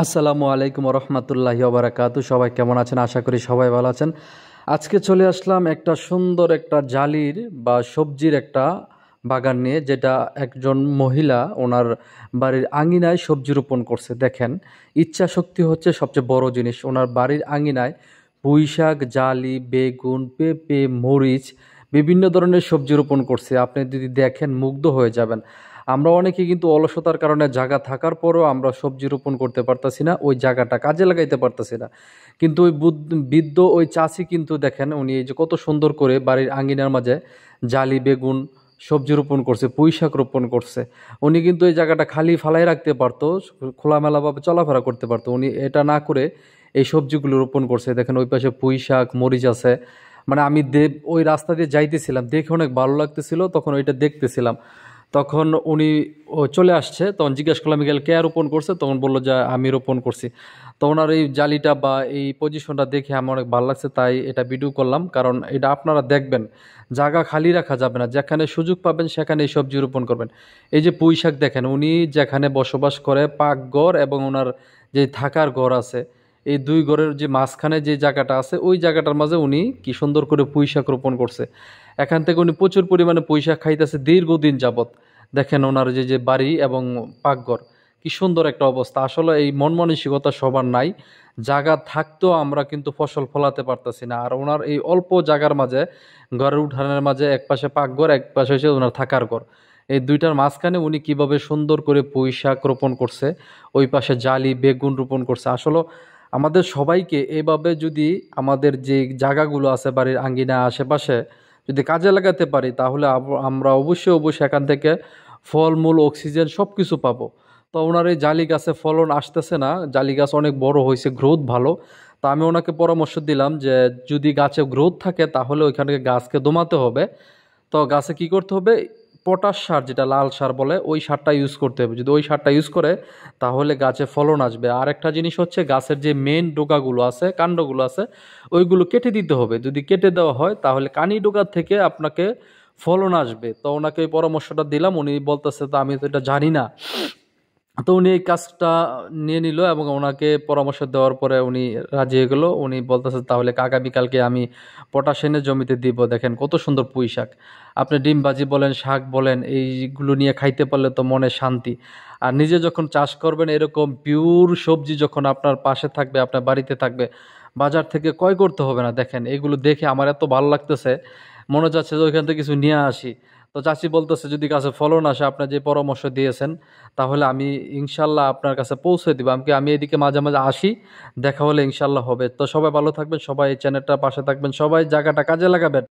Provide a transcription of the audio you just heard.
আসসালামু আলাইকুম রহমতুল্লাহি ওবারাকাতু। সবাই কেমন আছেন? আশা করি সবাই ভালো আছেন। আজকে চলে আসলাম একটা সুন্দর একটা জালির বা সবজির একটা বাগান নিয়ে, যেটা একজন মহিলা ওনার বাড়ির আঙিনায় সবজি রোপণ করছে। দেখেন, ইচ্ছা শক্তি হচ্ছে সবচেয়ে বড় জিনিস। ওনার বাড়ির আঙিনায় পুঁই শাক, জালি, বেগুন, পেঁপে, মরিচ, বিভিন্ন ধরনের সবজি রোপণ করছে। আপনি যদি দেখেন মুগ্ধ হয়ে যাবেন। আমরা অনেকে কিন্তু অলসতার কারণে জায়গা থাকার পরেও আমরা সবজি রোপণ করতে পারতাছি না, ওই জায়গাটা কাজে লাগাইতে পারতাছি না। কিন্তু ওই বৃদ্ধ ওই চাষি কিন্তু দেখেন, উনি এই যে কত সুন্দর করে বাড়ির আঙ্গিনার মাঝে জালি, বেগুন, সবজি রোপণ করছে, পুঁই শাক রোপণ করছে। উনি কিন্তু এই জায়গাটা খালি ফালাই রাখতে পারতো, খোলামেলাভাবে চলাফেরা করতে পারতো। উনি এটা না করে এই সবজিগুলো রোপণ করছে। দেখেন ওই পাশে পুঁই শাক, মরিচ আছে। মানে আমি ওই রাস্তা দিয়ে যাইতেছিলাম, দেখে অনেক ভালো লাগতেছিল, তখন ওইটা দেখতেছিলাম। তখন উনি চলে আসছে, তখন জিজ্ঞেস করলাম গেল কে রোপণ করছে, তখন বললো যে আমি রোপণ করছি। তো ওনার এই জালিটা বা এই পজিশনটা দেখে আমার অনেক ভালো লাগছে, তাই এটা ভিডিও করলাম। কারণ এটা আপনারা দেখবেন, জায়গা খালি রাখা যাবে না, যেখানে সুযোগ পাবেন সেখানে এই সবজি রোপণ করবেন। এই যে পুঁই শাক দেখেন, উনি যেখানে বসবাস করে পাকঘর এবং ওনার যে থাকার ঘর আছে, এই দুই ঘরের যে মাঝখানে যে জায়গাটা আছে, ওই জায়গাটার মাঝে উনি কি সুন্দর করে পুঁই শাক রোপণ করছে। এখান থেকে উনি প্রচুর পরিমাণে পুঁই শাক খাইতেছে দীর্ঘদিন যাবত। দেখেন ওনার যে যে বাড়ি এবং পাকঘর, কি সুন্দর একটা অবস্থা। আসলে এই মন মানসিকতা সবার নাই। জায়গা থাকতেও আমরা কিন্তু ফসল ফলাতে পারতেছি না। আর ওনার এই অল্প জায়গার মাঝে, ঘরের উঠানের মাঝে এক পাশে পাকঘর, এক পাশে হচ্ছে ওনার থাকার ঘর, এই দুইটার মাঝখানে উনি কিভাবে সুন্দর করে পুঁই শাক রোপণ করছে, ওই পাশে জালি, বেগুন রোপণ করছে। আসলে আমাদের সবাইকে এভাবে যদি আমাদের যে জায়গাগুলো আছে বাড়ির আঙ্গিনা আশেপাশে যদি কাজে লাগাতে পারি, তাহলে আমরা অবশ্যই অবশ্যই এখান থেকে ফলমূল, অক্সিজেন সব কিছু পাবো। তো ওনার এই জালি গাছে ফলন আসতেছে না, জালি গাছ অনেক বড় হয়েছে, গ্রোথ ভালো। তো আমি ওনাকে পরামর্শ দিলাম যে যদি গাছে গ্রোথ থাকে তাহলে ওইখানে গাছকে দমাতে হবে। তো গাছে কি করতে হবে, পটাশ সার, যেটা লাল সার বলে, ওই সারটা ইউজ করতে হবে। যদি ওই সারটা ইউজ করে তাহলে গাছে ফলন আসবে। আর একটা জিনিস হচ্ছে, গাছের যে মেন ডোকাগুলো আছে, কাণ্ডগুলো আছে, ওইগুলো কেটে দিতে হবে। যদি কেটে দেওয়া হয় তাহলে কানি ডোকার থেকে আপনাকে ফলন আসবে। তো ওনাকে ওই পরামর্শটা দিলাম। উনি বলতেছে তো আমি তো এটা জানি না। তো উনি এই কাজটা নিয়ে নিল এবং ওনাকে পরামর্শ দেওয়ার পরে উনি রাজি হয়ে গেল। উনি বলতেছে তাহলে আগামীকালকে আমি পটাশ এনে জমিতে দিব। দেখেন কত সুন্দর পুঁই শাক। আপনি ডিম ভাজি বলেন, শাক বলেন, এইগুলো নিয়ে খাইতে পারলে তো মনে শান্তি। আর নিজে যখন চাষ করবেন, এরকম পিওর সবজি যখন আপনার পাশে থাকবে, আপনার বাড়িতে থাকবে, বাজার থেকে ক্রয় করতে হবে না। দেখেন এগুলো দেখে আমার এত ভালো লাগতেছে, মনে যাচ্ছে যে ওইখান থেকে কিছু নিয়ে আসি। তো চাচি বলতেছে যদি গাছে ফলন আসে আপনার যে পরামর্শ দিয়েছেন, তাহলে আমি ইনশাল্লাহ আপনার কাছে পৌঁছে দিব। আমি এদিকে মাঝে মাঝে আসি, দেখা হলে ইনশাল্লাহ হবে। তো সবাই ভালো থাকবেন, সবাই এই চ্যানেলটার পাশে থাকবেন, সবাই জায়গাটা কাজে লাগাবেন।